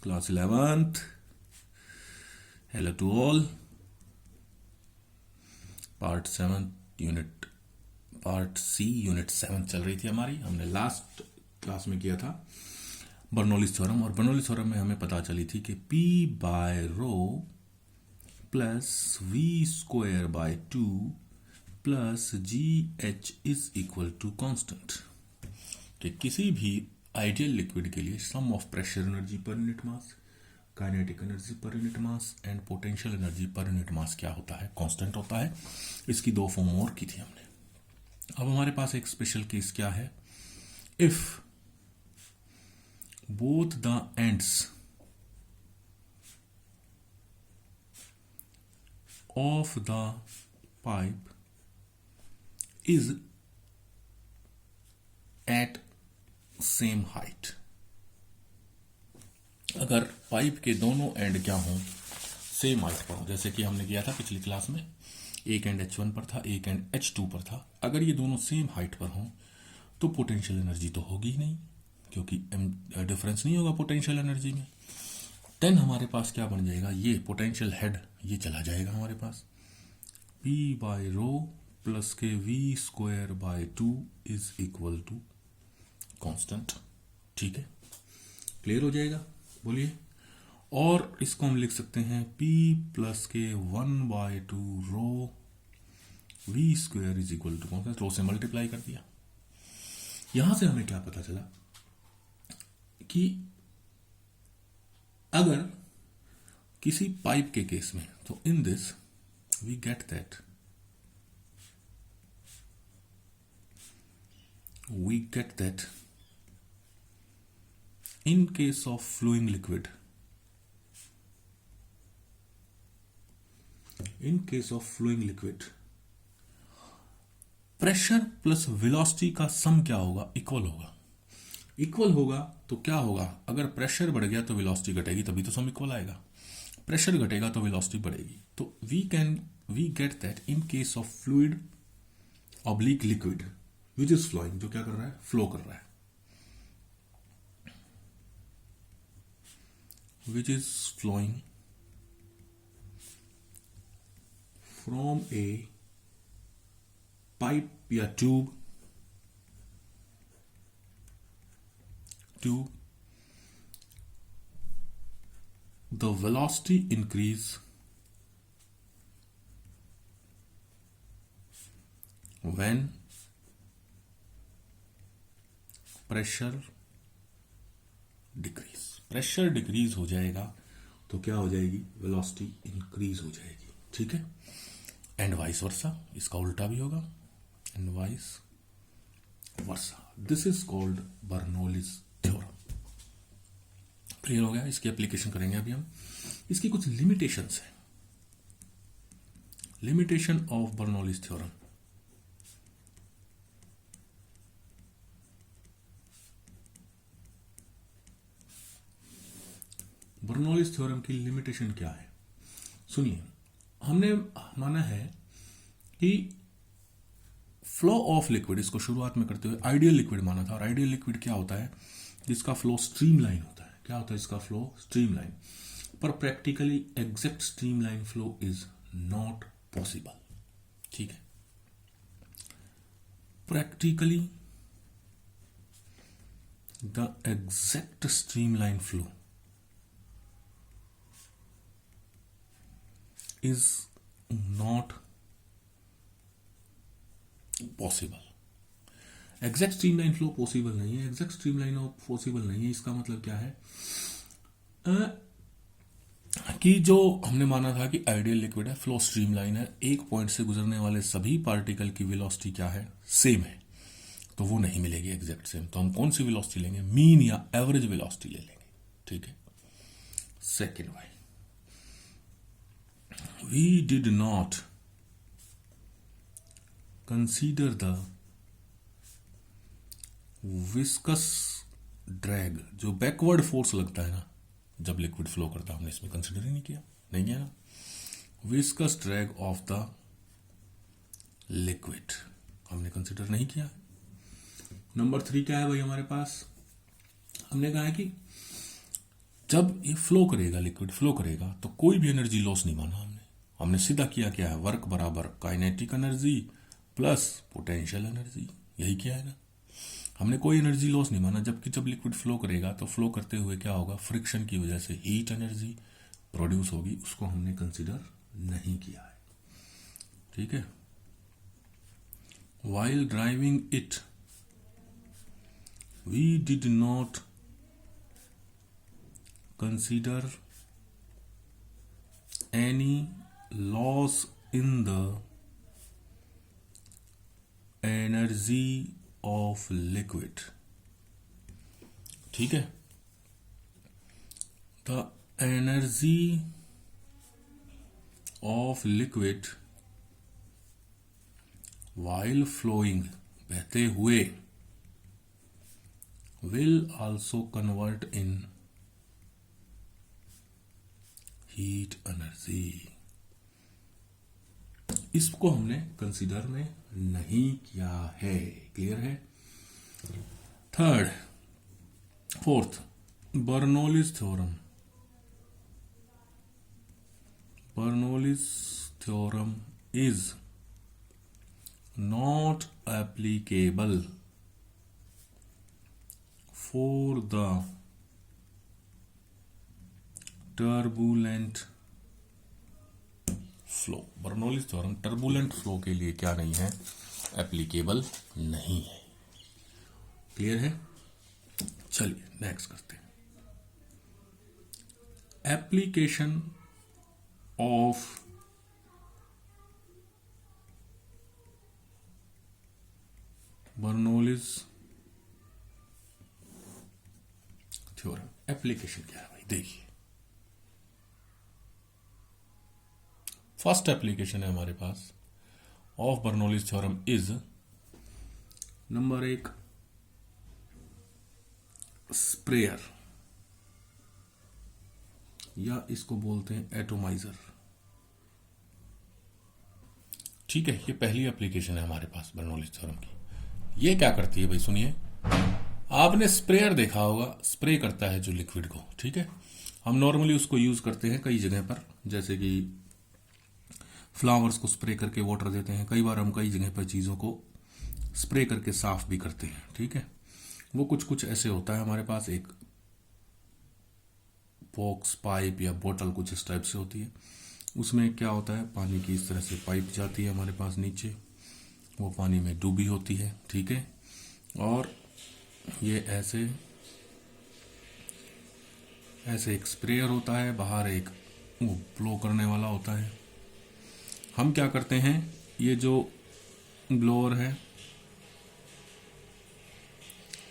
class 11th. Hello to all. Part 7 unit part C unit 7 चल रही थी हमारी. हमने लास्ट क्लास में किया था बर्नौलीज थ्योरम, और बर्नौलीज थ्योरम में हमें पता चली थी कि P by rho plus V square by 2 plus GH is equal to constant. कि किसी भी आइडियल लिक्विड के लिए sum of pressure energy per unit mass, kinetic energy per unit mass and potential energy per unit mass क्या होता है? Constant होता है. इसकी दो फॉर्म और की थी हमने. अब हमारे पास एक स्पेशल केस क्या है? If both the ends of the pipe is at same height. अगर पाइप के दोनों एंड क्या हों? सेम हाइट पर हो. जैसे कि हमने किया था पिछली क्लास में, एक एंड H1 पर था, एक एंड H2 पर था. अगर ये दोनों सेम हाइट पर हों तो पोटेंशियल एनर्जी तो होगी ही नहीं, क्योंकि डिफरेंस नहीं होगा पोटेंशियल एनर्जी में. देन हमारे पास क्या बन जाएगा? ये पोटेंशियल हेड ये चला जाएगा हमारे पास. P बाय रो प्लस के V square by 2 is equal to constant. ठीक है, क्लियर हो जाएगा? बोलिए. और इसको हम लिख सकते हैं P प्लस के 1 by 2 rho V square is equal to constant. Rho से मल्टीप्लाई कर दिया. यहां से हमें क्या पता चला कि अगर किसी पाइप के केस में, तो in this we get that in case of flowing liquid, pressure plus velocity का सम क्या होगा? इक्वल होगा. इक्वल होगा तो क्या होगा? अगर प्रेशर बढ़ गया तो वेलोसिटी घटेगी, तभी तो सम इक्वल आएगा. प्रेशर घटेगा तो वेलोसिटी बढ़ेगी. तो we get that in case of fluid oblique liquid which is flowing, जो क्या कर रहा है? फ्लो कर रहा है, which is flowing from a pipe या tube to the velocity increase when pressure decrease. Pressure decrease हो जाएगा तो क्या हो जाएगी? वेलोसिटी इंक्रीज हो जाएगी. ठीक है, एंड वाइस वर्सा, इसका उल्टा भी होगा, and vice versa. This is called Bernoulli's theorem. Clear हो गया? इसकी एप्लीकेशन करेंगे अभी हम. इसकी कुछ लिमिटेशंस हैं. Limitation of Bernoulli's theorem. Bernoulli's theorem की लिमिटेशन क्या है? सुनिए, हमने माना है कि फ्लो ऑफ लिक्विड, इसको शुरुआत में करते हुए आइडियल लिक्विड माना था. और आइडियल लिक्विड क्या होता है? जिसका फ्लो स्ट्रीमलाइन होता है. क्या होता है इसका फ्लो? स्ट्रीमलाइन. पर practically exact streamline flow is not possible. ठीक है, practically the exact streamline flow is not possible. Exact streamline flow possible नहीं है. एग्जैक्ट स्ट्रीमलाइन पॉसिबल नहीं है, इसका मतलब क्या है? कि जो हमने माना था कि आइडियल लिक्विड है, फ्लो स्ट्रीमलाइन है, एक पॉइंट से गुजरने वाले सभी पार्टिकल की वेलोसिटी क्या है? सेम है. तो वो नहीं मिलेगी एग्जैक्ट सेम. तो हम कौन सी वेलोसिटी लेंगे? मीन या एवरेज वेलोसिटी ले लेंगे. ठीक है. Second why, we did not consider the viscous drag, जो बैकवर्ड फोर्स लगता है ना जब लिक्विड फ्लो करता है, हमने इसमें कंसिडर ही नहीं किया ना. Viscous drag of the liquid हमने कंसिडर नहीं किया. नंबर 3 क्या है भाई हमारे पास? हमने कहा है कि जब ये फ्लो करेगा, लिक्विड फ्लो करेगा, तो कोई भी एनर्जी लॉस नहीं माना हमने। हमने सीधा किया क्या है, वर्क बराबर kinetic energy plus potential energy, यही किया है ना। हमने कोई एनर्जी लॉस नहीं माना, जबकि जब लिक्विड फ्लो करेगा तो फ्लो करते हुए क्या होगा, फ्रिक्शन की वजह से हीट एनर्जी प्रोड्यूस होगी, उसको हमने कंसीडर नहीं किया है। ठीक है। While driving it, we did not consider any loss in the energy of liquid. ठीक है। The energy of liquid while flowing, बहते हुए, will also convert in heat energy. इसको हमने कंसीडर में नहीं किया है। क्लियर है। Fourth, Bernoulli's theorem. Bernoulli's theorem is not applicable for the turbulent flow. Bernoulli's theorem turbulent flow के लिए क्या नहीं है, एप्लीकेबल नहीं है। क्लियर है। चलिए नेक्स्ट करते हैं। Application of Bernoulli's theorem. Application क्या है भाई, देखिए। फर्स्ट एप्लीकेशन है हमारे पास of Bernoulli's theorem is, number 1, sprayer, या इसको बोलते हैं एटोमाइजर। ठीक है, ये पहली एप्लीकेशन है हमारे पास बर्नौलीज थ्योरम की। ये क्या करती है भाई, सुनिए। आपने स्प्रेयर देखा होगा, स्प्रे करता है जो लिक्विड को। ठीक है। हम नॉर्मली उसको यूज करते हैं कई जगह पर, जैसे कि फ्लावर्स को स्प्रे करके वाटर देते हैं। कई बार हम कई जगह पर चीजों को स्प्रे करके साफ भी करते हैं। ठीक है। वो कुछ कुछ ऐसे होता है हमारे पास, एक बॉक्स, पाइप या बोतल कुछ इस टाइप से होती है। उसमें क्या होता है, पानी की इस तरह से पाइप जाती है हमारे पास नीचे, वो पानी में डूबी होती है। ठीक है। और ये ऐसे एक स्प्रेयर होता है, बाहर एक वो ब्लो करने वाला होता है। हम क्या करते हैं, ये जो ब्लोअर है,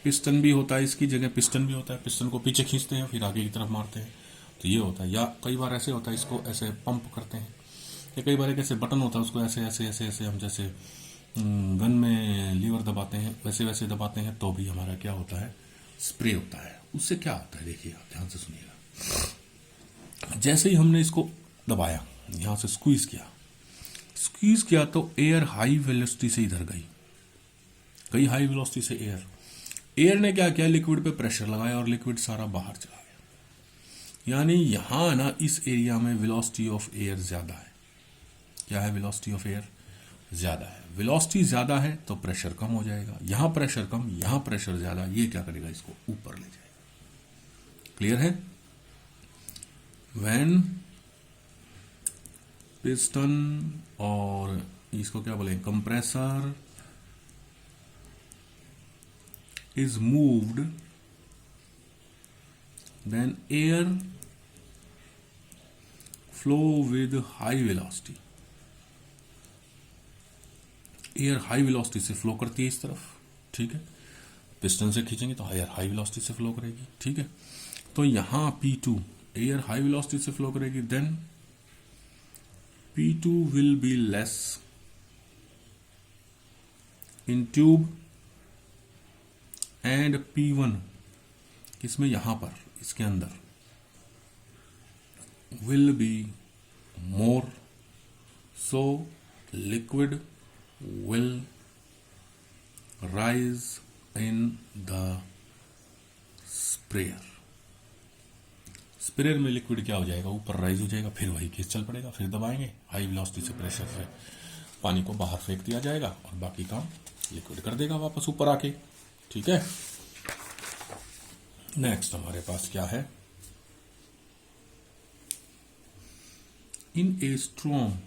पिस्टन भी होता है, इसकी जगह पिस्टन भी होता है। पिस्टन को पीछे खींचते हैं, फिर आगे की तरफ मारते हैं, तो ये होता है। या कई बार ऐसे होता है, इसको ऐसे पंप करते हैं, या कई बार एक ऐसे बटन होता है, उसको ऐसे ऐसे ऐसे ऐसे हम जैसे गन में लीवर दबाते हैं, वैसे वैसे दबाते हैं, तो भी हमारा क्या होता है, स्प्रे होता है। उससे क्या होता है, देखिए आप ध्यान से सुनिएगा। जैसे ही हमने इसको दबाया, यहां से स्क्वीज किया तो एयर हाई वेलोसिटी से इधर गई हाई वेलोसिटी से एयर ने क्या किया, लिक्विड पे प्रेशर लगाया और लिक्विड सारा बाहर चला गया। यानी यहां ना इस एरिया में वेलोसिटी ऑफ एयर ज्यादा है। क्या है, वेलोसिटी ऑफ एयर ज्यादा है। वेलोसिटी ज्यादा है तो प्रेशर कम हो जाएगा। यहां प्रेशर कम, यहां प्रेशर ज्यादा, ये क्या करेगा, इसको ऊपर ले जाएगा। क्लियर है। व्हेन पिस्टन, और इसको क्या बोले, compressor is moved, then air flow with high velocity. Air high velocity से फ्लो करती है इस तरफ। ठीक है। पिस्टन से खींचेंगे तो एयर हाई वेलोसिटी से फ्लो करेगी। ठीक है। तो यहां P2 एयर हाई वेलोसिटी से फ्लो करेगी, then P2 will be less in tube, and P1 इसमें यहां पर इसके अंदर will be more, so liquid will rise in the sprayer. Sprayer में लिक्विड क्या हो जाएगा, ऊपर राइज हो जाएगा, फिर वही केस चल पड़ेगा, फिर दबाएंगे, हाई वेलोसिटी से प्रेशर से पानी को बाहर फेंक दिया जाएगा और बाकी काम लिक्विड कर देगा वापस ऊपर आके। ठीक है, नेक्स्ट हमारे पास क्या है, इन a storm,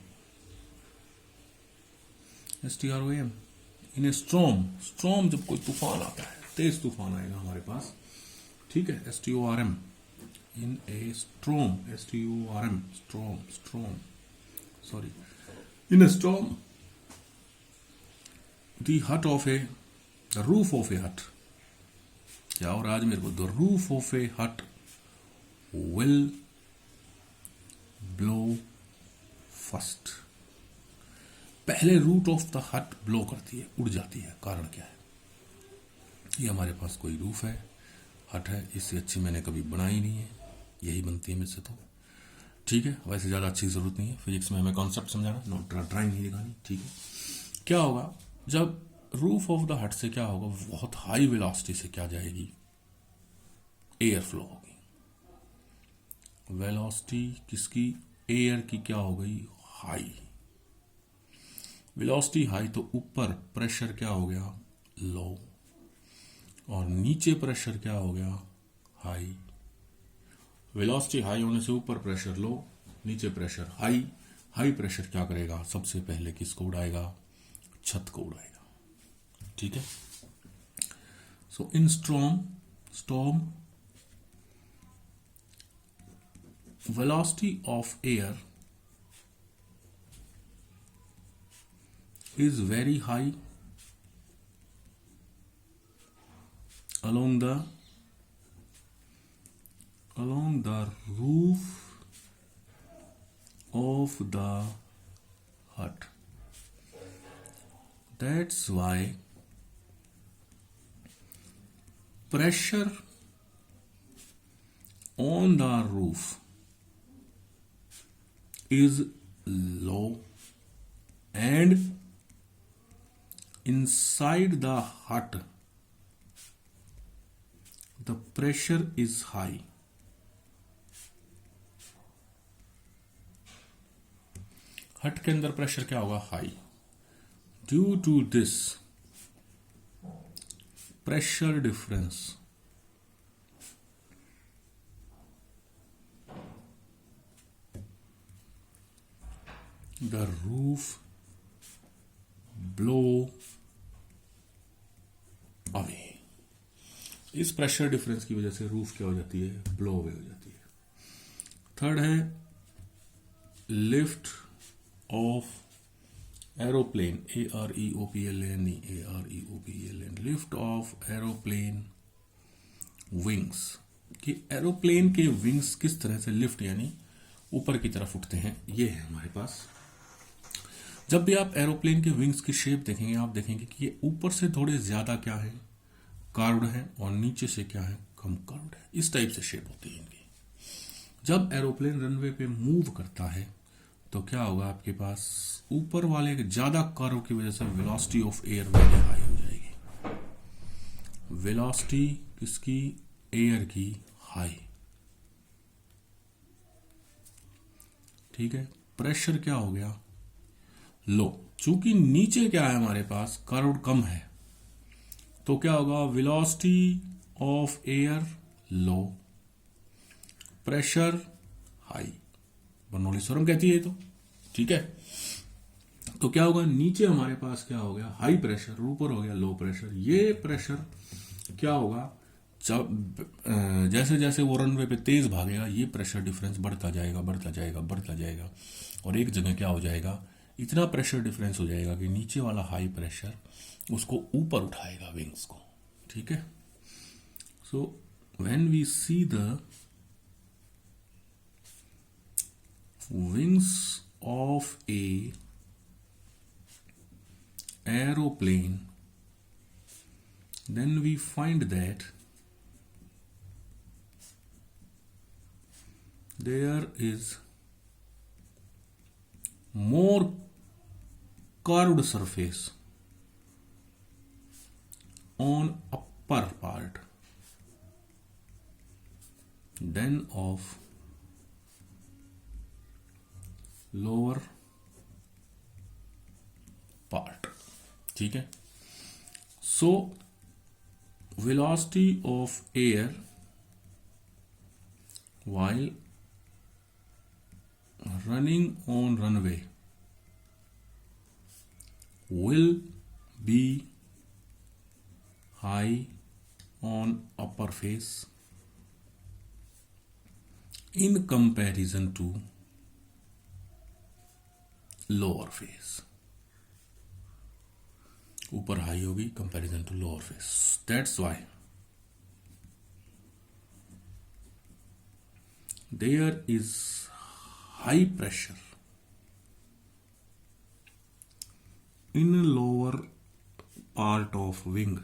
STROM, in a storm, storm जब कोई तूफान आता है, तेज तूफान आएगा हमारे पास, ठीक है, STORM, in a storm, STORM, storm, sorry, in a storm, the hut of a, the roof of a hut, क्या और आज मेरे को, द रूफ ऑफ ए हट विल ब्लो फर्स्ट, पहले रूट ऑफ द हट ब्लो करती है, उड़ जाती है, कारण क्या है, ये हमारे पास कोई रूफ है, हट है, इससे अच्छी मैंने कभी बनाई नहीं है, यही बनती है मुझसे तो, ठीक है, वैसे ज़्यादा अच्छी ज़रूरत नहीं है, फिजिक्स में हमें कॉन्सेप्ट समझाना, नोट ड्राइंग नहीं दिखानी, ठीक है। क्या होगा जब रूफ ऑफ द हट से क्या होगा, बहुत हाई वेलोसिटी से क्या जाएगी, एयर फ्लो होगी, वेलोसिटी किसकी, एयर की क्या हो गई, हाई, वेलोसिटी हाई तो ऊपर प्रेशर क्या हो गया, लो, और नीचे प्रेशर क्या हो गया, हाई, वेलोसिटी हाई होने से ऊपर प्रेशर लो, नीचे प्रेशर हाई, हाई प्रेशर क्या करेगा, सबसे पहले किसको उड़ाएगा, छत को उड़ाएगा, ठीक है। सो इन storm velocity of air is very high along the roof of the hut. That's why pressure on the roof is low and inside the hut the pressure is high. हट के अंदर प्रेशर क्या होगा, high, due to this pressure difference the roof blow away, इस pressure difference की वजह से roof क्या हो जाती है, ब्लो अवे हो जाती है। थर्ड है lift off aeroplane, AREOPLANE, AREOPLAN, lift off aeroplane wings, कि एरोप्लेन के विंग्स किस तरह से लिफ्ट यानी ऊपर की तरफ उठते हैं, ये है हमारे पास। जब भी आप एरोप्लेन के विंग्स की शेप देखेंगे, आप देखेंगे कि ये ऊपर से थोड़े ज्यादा क्या है, कार्व्ड है, और नीचे से क्या है, कम कार्व्ड है, इस टाइप से शेप होती है इनकी। जब एरोप्लेन रनवे पे मूव करता है तो क्या होगा, आपके पास ऊपर वाले ज्यादा कर्व की वजह से velocity of air very high हो जाएगी, वेलोसिटी किसकी, एयर की हाई, ठीक है। प्रेशर क्या हो गया, लो, चूंकि नीचे क्या है हमारे पास, कर्व कम है, तो क्या होगा, velocity of air low, pressure high, Bernoulli theorem कहती है तो, ठीक है। तो क्या होगा, नीचे हमारे पास क्या हो गया, हाई प्रेशर, ऊपर हो गया लो प्रेशर, ये प्रेशर क्या होगा, जैसे जैसे वो रनवे पे तेज भागेगा, ये प्रेशर डिफरेंस बढ़ता जाएगा, बढ़ता जाएगा, बढ़ता जाएगा, और एक जगह क्या हो जाएगा, इतना प्रेशर डिफरेंस हो जाएगा कि नीचे वाला हाई प्रेशर उसको ऊपर उठाएगा, विंग्स को, ठीक है। So when we see the wings of a aeroplane, then we find that there is more curved surface on upper part than of lower part. ठीक है, सो velocity of air while running on runway will be high on upper face in comparison to lower face। ऊपर high होगी comparison to lower face. That's why there is high pressure in lower part of wing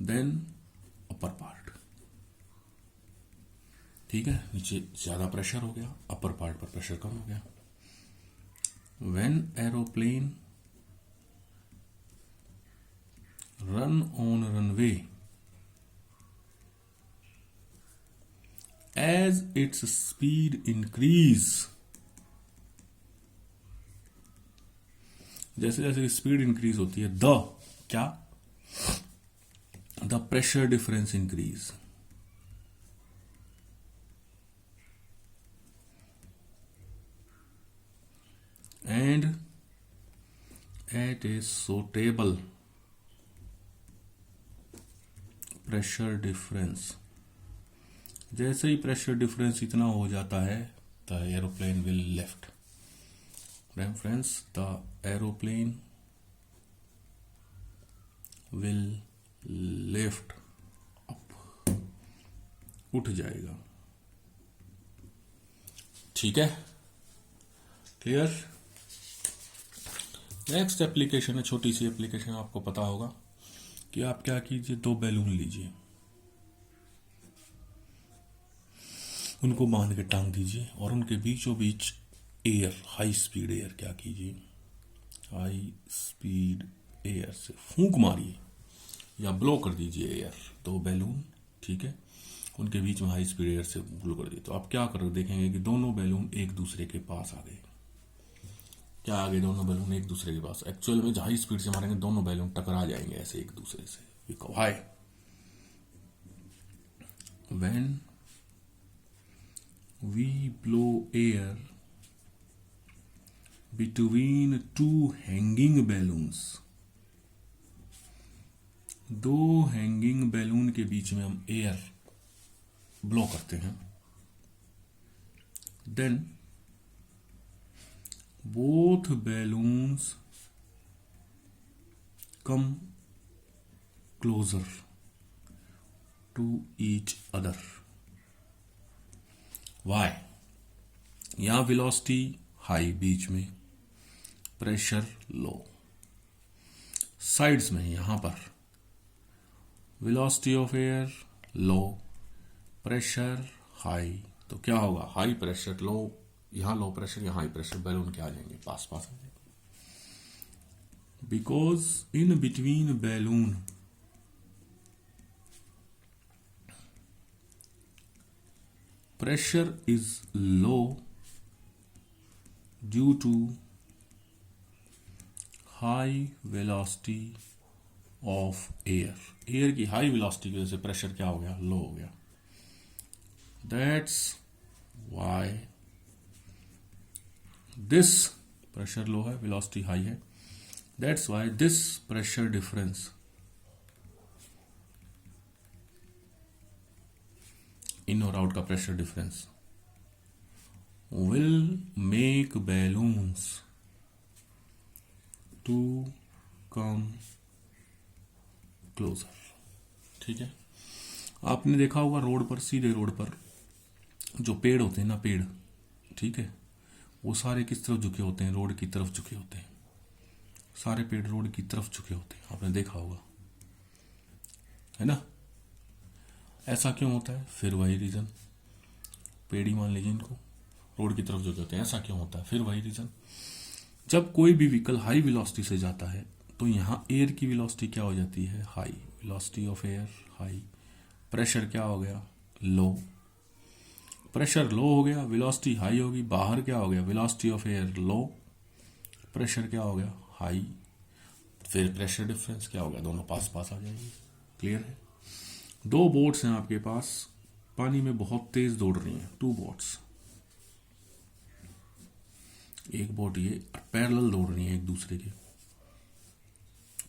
then upper part. ठीक है, नीचे ज्यादा pressure हो गया, upper part पर pressure कम हो गया। When aeroplane run on runway, as its speed increase, जैसे जैसे स्पीड इंक्रीज होती है, the pressure difference increase. And at a suitable pressure difference, जैसे ही प्रेशर डिफरेंस इतना हो जाता है the aeroplane will lift. Friends, the aeroplane will lift up, उठ जाएगा। ठीक है, क्लियर। नेक्स्ट एप्लीकेशन है, छोटी सी एप्लीकेशन, आपको पता होगा कि आप क्या कीजिए, दो बैलून लीजिए, उनको बांध के टांग दीजिए और उनके बीचों बीच एयर, हाई स्पीड एयर क्या कीजिए, हाई स्पीड एयर से फूंक मारिए या ब्लो कर दीजिए एयर, दो बैलून। ठीक है, उनके बीच में हाई स्पीड एयर से ब्लो कर दिए तो आप क्या करोगे, देखेंगे कि दोनों बैलून एक दूसरे के पास आ गए। क्या आ गए, दोनों बैलून एक दूसरे के पास। एक्चुअल में हाई स्पीड से मारेंगे दोनों बैलून टकरा जाएंगे ऐसे एक दूसरे से। High when we blow air between two hanging balloons, दो हैंगिंग बैलून के बीच में हम एयर ब्लो करते हैं, then both balloons come closer to each other। Why? यहां वेलोसिटी हाई बीच में, प्रेशर लो। साइड्स में यहां पर velocity of air low, pressure high, तो क्या होगा, हाई प्रेशर लो, यहां लो प्रेशर, यहां हाई प्रेशर, बैलून क्या आ जाएंगे, पास पास आ जाएंगे। Because in between balloon pressure is low due to high velocity of air। Air की हाई वेलोसिटी की वजह से प्रेशर क्या हो गया, लो हो गया। That's why this pressure low है, वेलोसिटी हाई है, that's why this pressure difference in और आउट का pressure difference will make balloons to come closer. ठीक है, आपने देखा होगा रोड पर, सीधे रोड पर जो पेड़ होते हैं ना, पेड़, ठीक है, वो सारे किस तरफ झुके होते हैं, रोड की तरफ झुके होते हैं। सारे पेड़ रोड की तरफ झुके होते हैं, आपने देखा होगा, है ना। ऐसा क्यों होता है, फिर वही रीजन, पेड़ ही मान लीजिए इनको, रोड की तरफ झुके होते हैं, ऐसा क्यों होता है, फिर वही रीजन। जब कोई भी व्हीकल हाई वेलोसिटी से जाता है तो यहां एयर की वेलोसिटी क्या हो जाती है, high, velocity of air high, pressure क्या हो गया, लो। प्रेशर लो हो गया, वेलोसिटी हाई होगी, बाहर क्या हो गया, velocity of air low, pressure क्या हो गया, हाई, फिर प्रेशर डिफरेंस क्या हो गया, दोनों पास पास आ जाएंगे। क्लियर है। दो बोट्स हैं आपके पास, पानी में बहुत तेज दौड़ रही हैं, टू बोट्स, एक बोट ये पैरेलल दौड़ रही है एक दूसरे के,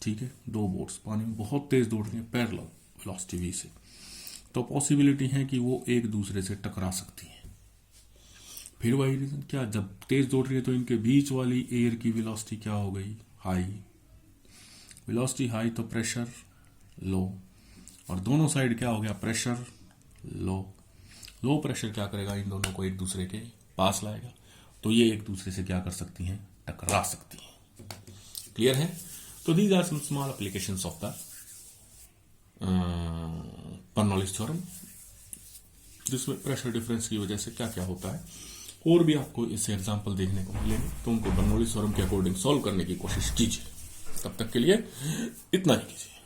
ठीक है, दो बोट्स पानी में बहुत तेज दौड़ रही हैं पैरेलल वेलोसिटी v से, तो पॉसिबिलिटी है कि वो एक दूसरे से टकरा सकती हैं। फिर वही रीजन, क्या जब तेज दौड़ रही है तो इनके बीच वाली एयर की वेलोसिटी क्या हो गई, हाई, वेलोसिटी हाई तो प्रेशर लो, और दोनों साइड क्या हो गया, प्रेशर लो, लो प्रेशर क्या करेगा, इन दोनों को एक दूसरे के पास लाएगा, तो ये एक दूसरे से क्या कर सकती हैं, टकरा सकती हैं। क्लियर है। तो these are some small applications of the Bernoulli's theorem, जिसमें प्रेशर डिफरेंस की वजह से क्या क्या होता है, और भी आपको इससे एग्जांपल देखने को मिलेंगे, तो उनको बर्नौलीज थ्योरम के अकॉर्डिंग सॉल्व करने की कोशिश कीजिए। तब तक के लिए इतना ही कीजिए।